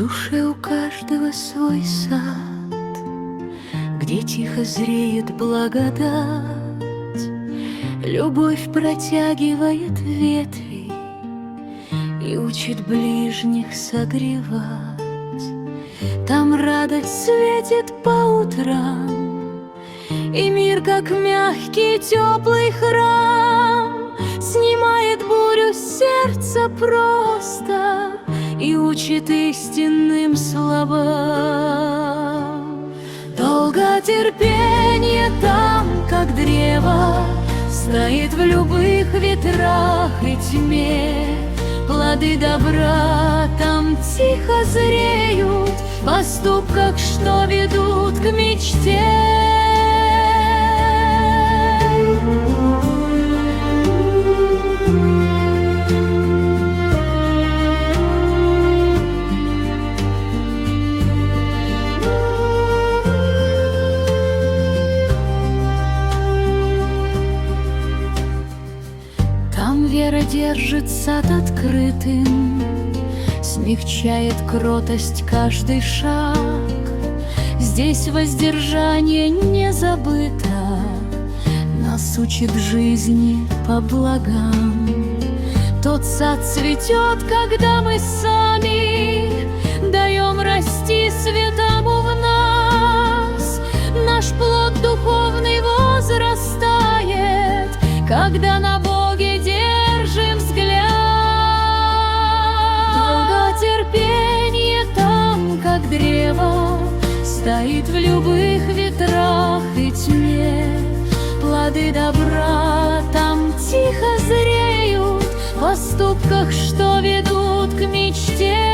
душе у каждого свой сад, где тихо зреет благодать. Любовь протягивает ветви и учит ближних согревать. Там радость светит по утрам, и мир, как мягкий теплый храм, снимает бурю с сердца просто и учит истинным словам. Долготерпение там, как древо, стоит в любых ветрах и тьме. Плоды добра там тихо зреют в поступках, что ведут к мечте. Там вера держит сад открытым, смягчает кротость каждый шаг. Здесь воздержание не забыто, нас учит жизни по благам. Тот сад цветет, когда мы сами даем расти светому в нас. Наш плод духовный возрастает, когда на Боге держим взгляд. Долготерпение там, как древо, стоит в любых ветрах и тьме. Плоды добра там тихо зреют в поступках, что ведут к мечте.